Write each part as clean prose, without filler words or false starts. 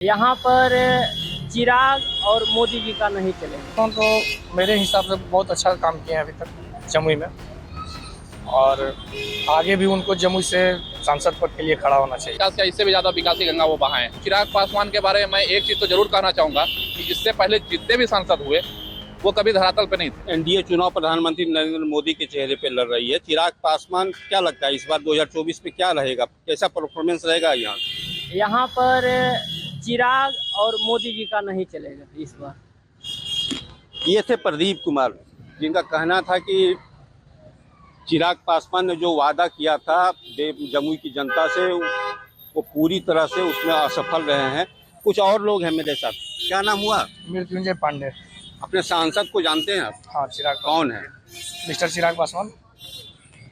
यहाँ पर चिराग और मोदी जी का नहीं चलेगा। तो मेरे हिसाब से बहुत अच्छा काम किए हैं अभी तक जमुई में, और आगे भी उनको जमुई से सांसद पद के लिए खड़ा होना चाहिए। विकास का इससे भी ज्यादा विकासी गंगा वो बहाएं। चिराग पासवान के बारे में मैं एक चीज तो जरूर कहना चाहूंगा कि इससे पहले जितने भी सांसद हुए वो कभी धरातल पे नहीं थे। एनडीए चुनाव प्रधानमंत्री नरेंद्र मोदी के चेहरे पे लड़ रही है। चिराग पासवान क्या लगता है इस बार 2024 में क्या रहेगा, कैसा परफॉर्मेंस रहेगा यहाँ? यहाँ पर चिराग और मोदी जी का नहीं चलेगा इस बार। ये थे प्रदीप कुमार, जिनका कहना था कि चिराग पासवान ने जो वादा किया था जमुई की जनता से वो पूरी तरह से उसमें असफल रहे हैं। कुछ और लोग हैं मेरे साथ। क्या नाम हुआ? मृत्युंजय पांडे। अपने सांसद को जानते हैं आप? हाँ, चिराग। कौन है? मिस्टर चिराग पासवान।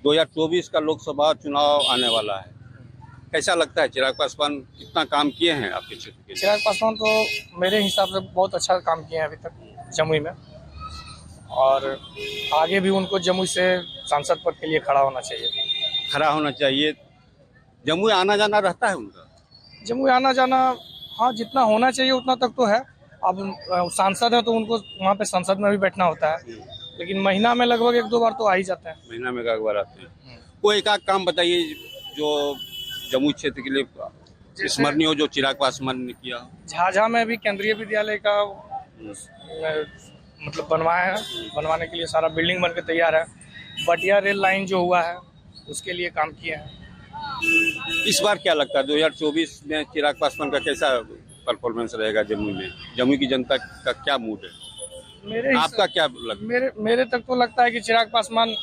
2024 का लोकसभा चुनाव आने वाला है, कैसा लगता है चिराग पासवान कितना काम किए हैं आपके क्षेत्र के लिए? चिराग पासवान तो मेरे हिसाब से बहुत अच्छा काम किए हैं अभी तक जमुई में, और आगे भी उनको जमुई से सांसद पद के लिए खड़ा होना चाहिए। खड़ा होना चाहिए। जमुई आना जाना रहता है उनका? जमुई आना जाना, हाँ, जितना होना चाहिए उतना तक तो है। अब सांसद है तो उनको वहाँ पे संसद में भी बैठना होता है, लेकिन महीना में लगभग 1-2 बार तो आ ही जाते हैं। महीना में एक बार आते हैं। कोई एक आध काम बताइए जो जमुई क्षेत्र के लिए स्मरणीय हो, जो चिराग पासवान ने किया। झाझा में भी केंद्रीय विद्यालय का मतलब बनवाने के लिए सारा बिल्डिंग बन के तैयार है। बटिया रेल लाइन जो हुआ है उसके लिए काम किए हैं। इस बार क्या लगता है 2024 में चिराग पासवान का कैसा परफॉर्मेंस रहेगा जमुई में? जमुई की जनता का क्या मूड है? आपका क्या लगता है? मेरे तक तो लगता है कि चिराग पासवान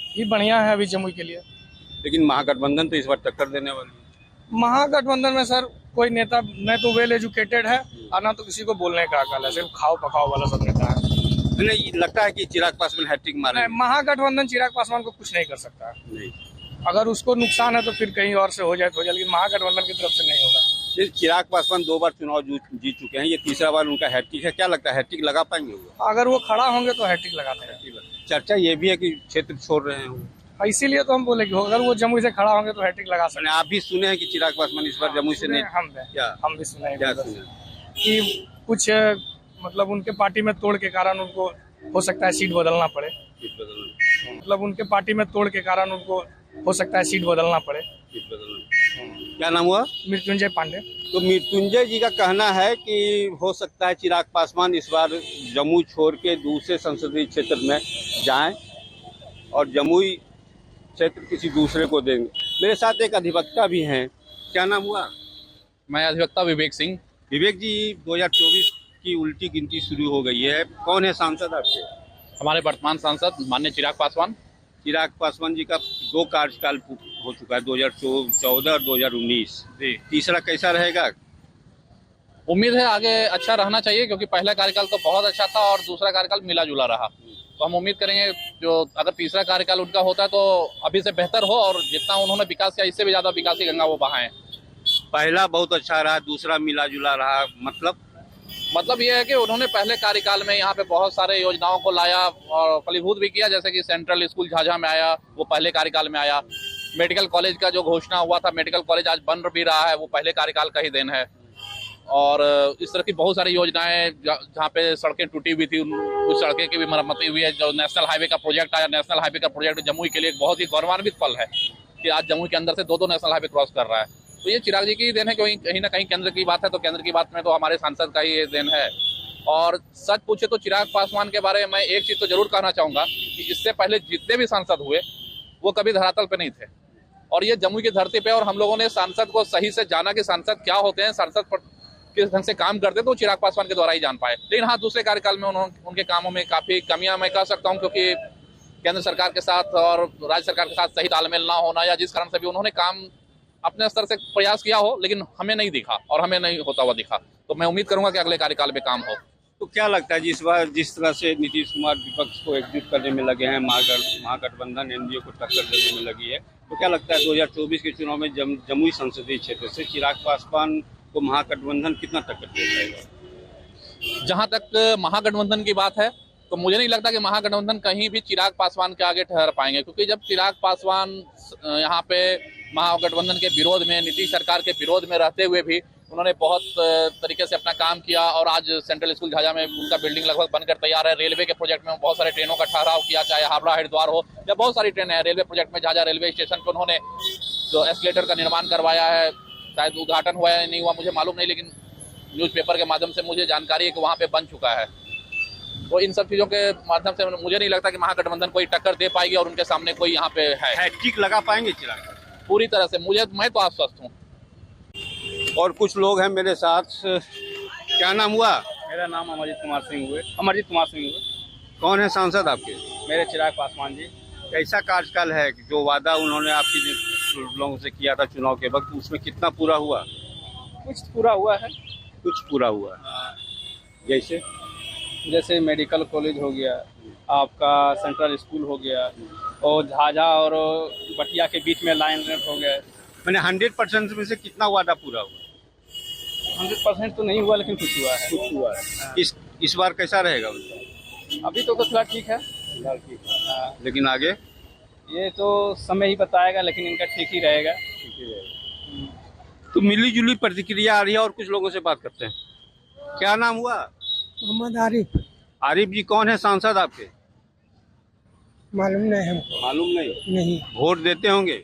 ही बढ़िया है अभी जमुई के लिए। लेकिन महागठबंधन तो इस बार टक्कर देने वाली है। महागठबंधन में सर कोई नेता न तो वेल एजुकेटेड है और ना तो किसी को बोलने का अकल है, सिर्फ खाओ पकाओ वाला सब नेता है। नहीं लगता है कि चिराग पासवान हैट्रिक मारेंगे? महागठबंधन चिराग पासवान को कुछ नहीं कर सकता है। नहीं। अगर उसको नुकसान है तो फिर कहीं और से हो जाए तो हो जाए, लेकिन महागठबंधन की तरफ से नहीं होगा। चिराग पासवान 2 बार चुनाव जीत चुके हैं, ये तीसरा बार उनका हैट्रिक है। क्या लगता है हैट्रिक लगा पाएंगे वो? अगर वो खड़ा होंगे तो हैट्रिक लगाते हैं। चर्चा ये भी है कि क्षेत्र छोड़ रहे हैं वो। इसीलिए तो हम बोले कि अगर वो जमुई से खड़ा होंगे तो हैट्रिक लगा सकते हैं। आप भी सुने हैं कि चिराग पासवान इस बार जमुई से नहीं? हम भी सुने क्या कि कुछ मतलब उनके पार्टी में तोड़ के कारण उनको हो सकता है सीट बदलना पड़े। मतलब उनके पार्टी में तोड़ के कारण उनको हो सकता है सीट बदलना पड़े। क्या नाम हुआ? मृत्युंजय पांडे। तो मृत्युंजय जी का कहना है कि हो सकता है चिराग पासवान इस बार जमुई छोड़ के दूसरे संसदीय क्षेत्र में जाएं और जमुई क्षेत्र किसी दूसरे को देंगे। मेरे साथ एक अधिवक्ता भी हैं। क्या नाम हुआ? मैं अधिवक्ता विवेक सिंह। विवेक जी, 2024 की उल्टी गिनती शुरू हो गई है। कौन है सांसद आपके? हमारे वर्तमान सांसद माननीय चिराग पासवान। चिराग पासवान जी का 2 कार्यकाल हो चुका है, 2014 और 2019। तीसरा कैसा रहेगा? उम्मीद है आगे अच्छा रहना चाहिए, क्योंकि पहला कार्यकाल तो बहुत अच्छा था और दूसरा कार्यकाल मिला जुला रहा। तो हम उम्मीद करेंगे जो अगर तीसरा कार्यकाल उनका होता है तो अभी से बेहतर हो, और जितना उन्होंने विकास किया इससे भी ज्यादा विकासी गंगा वो बहाएं। पहला बहुत अच्छा रहा, दूसरा मिला जुला रहा। मतलब ये है कि उन्होंने पहले कार्यकाल में यहाँ पे बहुत सारे योजनाओं को लाया और फलीभूत भी किया, जैसे कि सेंट्रल स्कूल झाझा में आया, वो पहले कार्यकाल में आया। मेडिकल कॉलेज का जो घोषणा हुआ था, मेडिकल कॉलेज आज बन भी रहा है, वो पहले कार्यकाल का ही देन है। और इस तरह की बहुत सारी योजनाएं जहाँ पे सड़कें टूटी हुई थी उस सड़कें की भी मरम्मती हुई है। जो नेशनल हाईवे का प्रोजेक्ट आया, नेशनल हाईवे का प्रोजेक्ट जमुई के लिए एक बहुत ही गौरवान्वित पल है कि आज जमुई के अंदर से 2 नेशनल हाईवे क्रॉस कर रहा है। तो ये चिराग जी की देन है, क्योंकि कहीं ना कहीं केंद्र की बात है तो केंद्र की बात में तो हमारे सांसद का ही देन है। और सच पूछे तो चिराग पासवान के बारे में मैं एक चीज तो जरूर कहना चाहूंगा कि इससे पहले जितने भी सांसद हुए वो कभी धरातल पे नहीं थे, और ये जमुई की धरती पे, और हम लोगों ने सांसद को सही से जाना कि सांसद क्या होते हैं, सांसद किस ढंग से काम करते हैं, तो चिराग पासवान के द्वारा ही जान पाए। लेकिन हाँ, दूसरे कार्यकाल में उनके कामों में काफी कमियां मैं कह सकता हूँ, क्योंकि केंद्र सरकार के साथ और राज्य सरकार के साथ सही तालमेल ना होना, या जिस कारण से भी उन्होंने काम अपने स्तर से प्रयास किया हो लेकिन हमें नहीं दिखा और हमें नहीं होता हुआ दिखा। तो मैं उम्मीद करूंगा कि अगले कार्यकाल में काम हो। तो क्या लगता है इस बार जिस तरह से नीतीश कुमार विपक्ष को एकजुट करने में लगे हैं, महागठबंधन एनडीए को टक्कर देने में लगी है, तो क्या लगता है 2024 के चुनाव में जमुई संसदीय क्षेत्र से चिराग पासवान को महागठबंधन कितना टक्कर दे जाएगा? जहां तक महागठबंधन की बात है तो मुझे नहीं लगता कि महागठबंधन कहीं भी चिराग पासवान के आगे ठहर पाएंगे, क्योंकि जब चिराग पासवान यहाँ पे महागठबंधन के विरोध में, नीतीश सरकार के विरोध में रहते हुए भी उन्होंने बहुत तरीके से अपना काम किया और आज सेंट्रल स्कूल झाझा में उनका बिल्डिंग लगभग बनकर तैयार है। रेलवे के प्रोजेक्ट में बहुत सारे ट्रेनों का ठहराव किया, चाहे हावड़ा हरिद्वार हो या बहुत सारी ट्रेनें हैं। रेलवे प्रोजेक्ट में झाझा रेलवे स्टेशन पर उन्होंने जो एस्केलेटर का निर्माण करवाया है, शायद उद्घाटन हुआ है नहीं हुआ मुझे मालूम नहीं, लेकिन न्यूज़पेपर के माध्यम से मुझे जानकारी है कि वहाँ पे बन चुका है। तो इन सब चीज़ों के माध्यम से मुझे नहीं लगता कि महागठबंधन कोई टक्कर दे पाएगी और उनके सामने कोई यहाँ पे है। हैट्रिक लगा पाएंगे चिराग? पूरी तरह से मैं तो आश्वस्त हूँ। और कुछ लोग हैं मेरे साथ। क्या नाम हुआ? मेरा नाम अमरजीत कुमार सिंह हुए। कौन है सांसद आपके? मेरे चिराग पासवान जी। कैसा कार्यकाल है? जो वादा उन्होंने आपकी लोगों से किया था चुनाव के वक्त, उसमें कितना पूरा हुआ? कुछ पूरा हुआ है, कुछ पूरा हुआ है। जैसे मेडिकल कॉलेज हो गया, आपका सेंट्रल स्कूल हो गया, और झाझा और बटिया के बीच में लाइन रेट हो गया। मैंने 100% में से कितना वादा पूरा हुआ? 100% तो नहीं हुआ, लेकिन कुछ हुआ है। कुछ हुआ है। इस बार कैसा रहेगा उनका? अभी तो फिलहाल ठीक है। लेकिन आगे ये तो समय ही बताएगा, लेकिन इनका ठीक ही रहेगा। तो मिली जुली प्रतिक्रिया आ रही है और कुछ लोगों से बात करते हैं। क्या नाम हुआ? मोहम्मद आरिफ। आरिफ जी, कौन है सांसद आपके? मालूम नहीं हमको। मालूम नहीं? नहीं, वोट देते होंगे?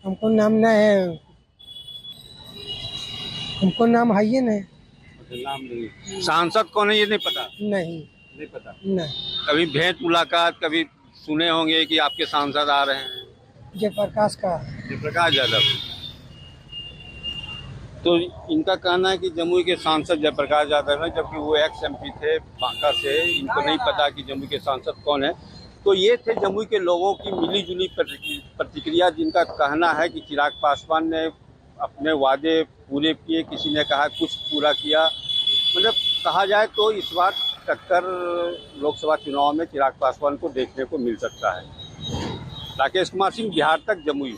हमको नाम नहीं है, हमको नाम है ही नहीं। नाम नहीं। सांसद कौन है ये नहीं पता? नहीं पता। नहीं। कभी भेंट मुलाकात कभी सुने होंगे कि आपके सांसद आ रहे हैं? जयप्रकाश का। जयप्रकाश यादव। तो इनका कहना है कि जमुई के सांसद जयप्रकाश यादव हैं, जबकि वो एक्स MP थे बांका से। इनको नहीं पता कि जमुई के सांसद कौन है। तो ये थे जमुई के लोगों की मिली जुली प्रतिक्रिया, जिनका कहना है कि चिराग पासवान ने अपने वादे पूरे किए, किसी ने कहा कुछ पूरा किया। मतलब कहा जाए तो इस बार टक्कर लोकसभा चुनाव में चिराग पासवान को देखने को मिल सकता है। राकेश कुमार सिंह, बिहार तक, जमुई।